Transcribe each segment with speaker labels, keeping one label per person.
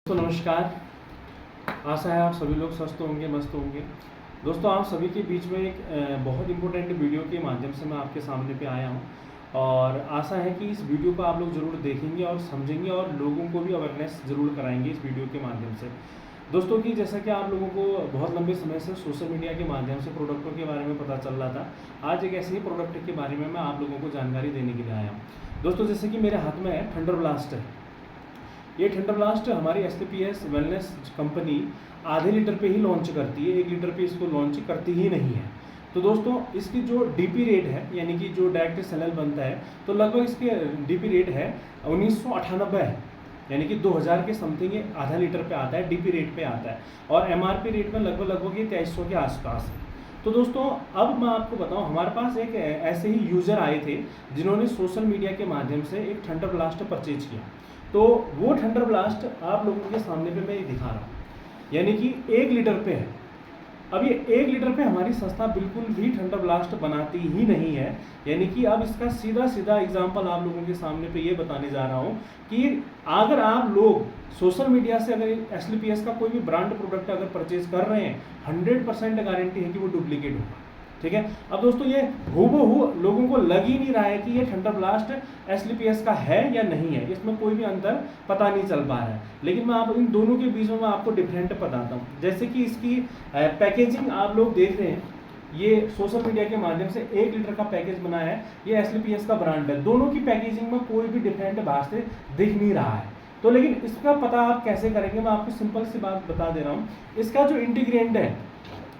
Speaker 1: दोस्तों नमस्कार। आशा है आप सभी लोग स्वस्थ होंगे, मस्त होंगे। दोस्तों आप सभी के बीच में एक बहुत इम्पोर्टेंट वीडियो के माध्यम से मैं आपके सामने पे आया हूँ और आशा है कि इस वीडियो को आप लोग ज़रूर देखेंगे और समझेंगे और लोगों को भी अवेयरनेस ज़रूर कराएंगे इस वीडियो के माध्यम से। दोस्तों कि जैसा कि आप लोगों को बहुत लंबे समय से सोशल मीडिया के माध्यम से प्रोडक्टों के बारे में पता चल रहा था, आज एक ऐसे ही प्रोडक्ट के बारे में मैं आप लोगों को जानकारी देने के लिए आया हूँ। दोस्तों जैसे कि मेरे हाथ में है थंडर ब्लास्ट है। ये थंडर ब्लास्ट हमारी SPPS वेलनेस कंपनी आधे लीटर पे ही लॉन्च करती है, 1 लीटर पे इसको लॉन्च करती ही नहीं है। तो दोस्तों इसकी जो DP रेट है यानी कि जो डायरेक्ट सेलर बनता है तो लगभग इसके DP रेट है 1998 है, यानी कि 2000 के समथिंग ये आधा लीटर पे आता है, DP रेट पे आता है और MRP रेट में लगभग ये 2300 के आसपास है। तो दोस्तों अब मैं आपको बताऊं, हमारे पास एक ऐसे ही यूज़र आए थे जिन्होंने सोशल मीडिया के माध्यम से एक थंडर ब्लास्ट परचेज किया। तो वो थंडर ब्लास्ट आप लोगों के सामने पे मैं ये दिखा रहा हूँ, यानी कि 1 लीटर पे है। अब ये 1 लीटर पे हमारी संस्था बिल्कुल भी थंडर ब्लास्ट बनाती ही नहीं है, यानी कि अब इसका सीधा एग्जांपल आप लोगों के सामने पे ये बताने जा रहा हूँ कि अगर आप लोग सोशल मीडिया से अगर SPPS का कोई भी ब्रांड प्रोडक्ट अगर परचेज कर रहे हैं, 100% गारंटी है कि वो डुप्लीकेट होगा। ठीक है। अब दोस्तों ये हूबहू लोगों को लग ही नहीं रहा है कि ये थंडर ब्लास्ट SPPS का है या नहीं है, इसमें कोई भी अंतर पता नहीं चल पा रहा है। लेकिन मैं आप इन दोनों के बीच में मैं आपको डिफरेंट बताता हूँ। जैसे कि इसकी पैकेजिंग आप लोग देख रहे हैं, ये सोशल मीडिया के माध्यम से 1 लीटर का पैकेज बनाया है, ये SPPS का ब्रांड है। दोनों की पैकेजिंग में कोई भी डिफरेंट बाहर से दिख नहीं रहा है। तो लेकिन इसका पता आप कैसे करेंगे, मैं आपको सिंपल सी बात बता दे रहा हूँ। इसका जो इंटीग्रेंट है,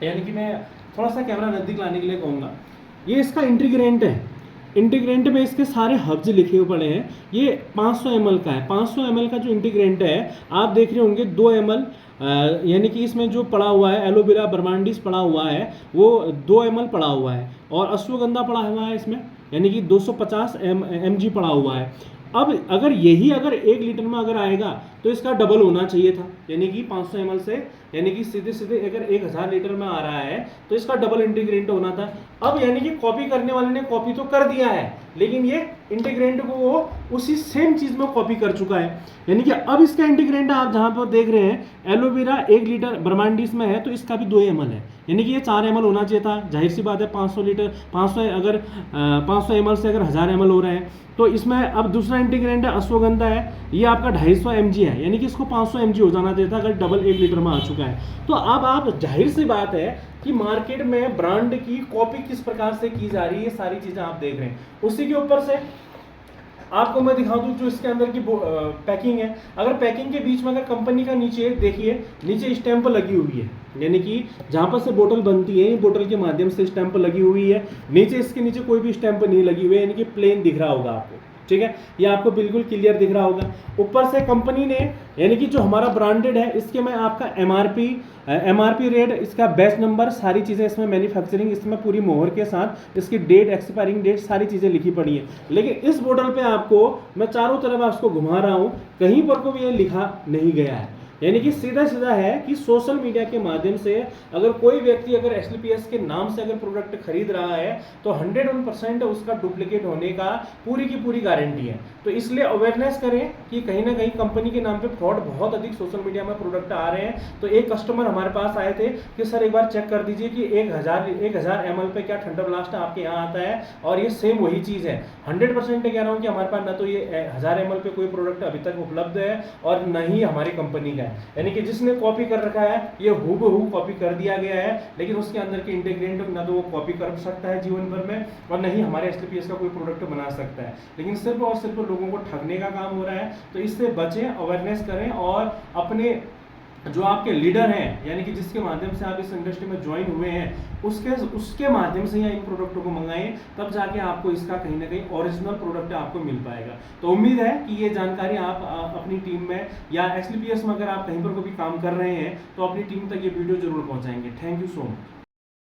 Speaker 1: यानी कि मैं थोड़ा सा कैमरा नज़दीक लाने के लिए कहूँगा, ये इसका इंटीग्रेंट है। इंटीग्रेंट में इसके सारे हब्स लिखे हुए पड़े हैं। ये 500 ml का है। 500 ml का जो इंटीग्रेंट है आप देख रहे होंगे 2 ml, यानी कि इसमें जो पड़ा हुआ है एलोवेरा बर्मांडिस पड़ा हुआ है वो 2 ml पड़ा हुआ है और अश्वगंधा पड़ा हुआ है इसमें, यानी कि 250 mg पड़ा हुआ है। अब अगर 1 लीटर में अगर आएगा तो इसका डबल होना चाहिए था, यानी कि 500 ml से, यानी कि सीधे अगर 1000 लीटर में आ रहा है तो इसका डबल इंटीग्रेंट होना था। अब यानी कि कॉपी करने वाले ने कॉपी तो कर दिया है, लेकिन ये इंटीग्रेंट को वो उसी सेम चीज़ में कॉपी कर चुका है। यानी कि अब इसका इंटीग्रेंट आप जहाँ पर देख रहे हैं एलोवेरा 1 लीटर ब्रह्मांडिस में है तो इसका भी 2 ml है, यानी कि ये 4 ml होना चाहिए था। जाहिर सी बात है 500 ml से अगर 1000 ml हो रहे हैं तो इसमें अब दूसरा इंटीग्रेंट है अश्वगंधा है, ये आपका 250 mg है, यानी कि इसको 500 mg हो जाना चाहिए था अगर डबल 1 लीटर में आ चुका है। तो अब आप जाहिर सी बात है कि मार्केट में ब्रांड की कॉपी किस प्रकार से की जा रही है, सारी चीज़ें आप देख रहे हैं। उसी के ऊपर से आपको मैं दिखा दूं जो इसके अंदर की पैकिंग है। अगर पैकिंग के बीच में अगर कंपनी का नीचे देखिए, नीचे स्टैंप लगी हुई है, यानी कि जहाँ पर से बोतल बनती है बोतल के माध्यम से स्टैंप लगी हुई है। नीचे इसके नीचे कोई भी स्टैंप नहीं लगी हुई है, यानी कि प्लेन दिख रहा होगा आपको। ठीक है, ये आपको बिल्कुल क्लियर दिख रहा होगा। ऊपर से कंपनी ने, यानी कि जो हमारा ब्रांडेड है इसके में आपका MRP रेट, इसका बैच नंबर, सारी चीज़ें इसमें, मैन्युफैक्चरिंग इसमें पूरी मोहर के साथ, इसकी डेट, एक्सपायरिंग डेट, सारी चीज़ें लिखी पड़ी है। लेकिन इस बोतल पे आपको मैं चारों तरफ आपको घुमा रहा हूँ, कहीं पर को भी ये लिखा नहीं गया है। यानी कि सीधा है कि सोशल मीडिया के माध्यम से अगर कोई व्यक्ति अगर SPPS के नाम से अगर प्रोडक्ट खरीद रहा है तो 101% उसका डुप्लीकेट होने का पूरी की पूरी गारंटी है। तो इसलिए अवेयरनेस करें कि कहीं ना कहीं कंपनी के नाम पे फ्रॉड बहुत अधिक सोशल मीडिया में प्रोडक्ट आ रहे हैं। तो एक कस्टमर हमारे पास आए थे कि सर एक बार चेक कर दीजिए कि 1000 ml पे क्या थंडर ब्लास्ट आपके यहाँ आता है, और ये सेम वही चीज़ है। 100% कह रहा हूँ कि हमारे पास न तो ये 1000 ml पे कोई प्रोडक्ट अभी तक उपलब्ध है और न ही हमारी कंपनी का, यानी कि जिसने कॉपी कर रखा है ये हूबहू कॉपी कर दिया गया है, लेकिन उसके अंदर के इंटीग्रेंट ना तो वो कॉपी कर सकता है जीवन भर में और नहीं हमारे SPPS का कोई प्रोडक्ट बना सकता है। लेकिन सिर्फ और सिर्फ लोगों को ठगने का काम हो रहा है। तो इससे बचें, अवेयरनेस करें और अपने जो आपके लीडर हैं, यानी कि जिसके माध्यम से आप इस इंडस्ट्री में ज्वाइन हुए हैं, उसके माध्यम से या इन प्रोडक्टों को मंगाएं, तब जाके आपको इसका कहीं ना कहीं ओरिजिनल प्रोडक्ट आपको मिल पाएगा। तो उम्मीद है कि ये जानकारी आप अपनी टीम में या SPPS में अगर आप कहीं पर कोई काम कर रहे हैं तो अपनी टीम तक ये वीडियो जरूर पहुंचाएंगे। Thank you so much.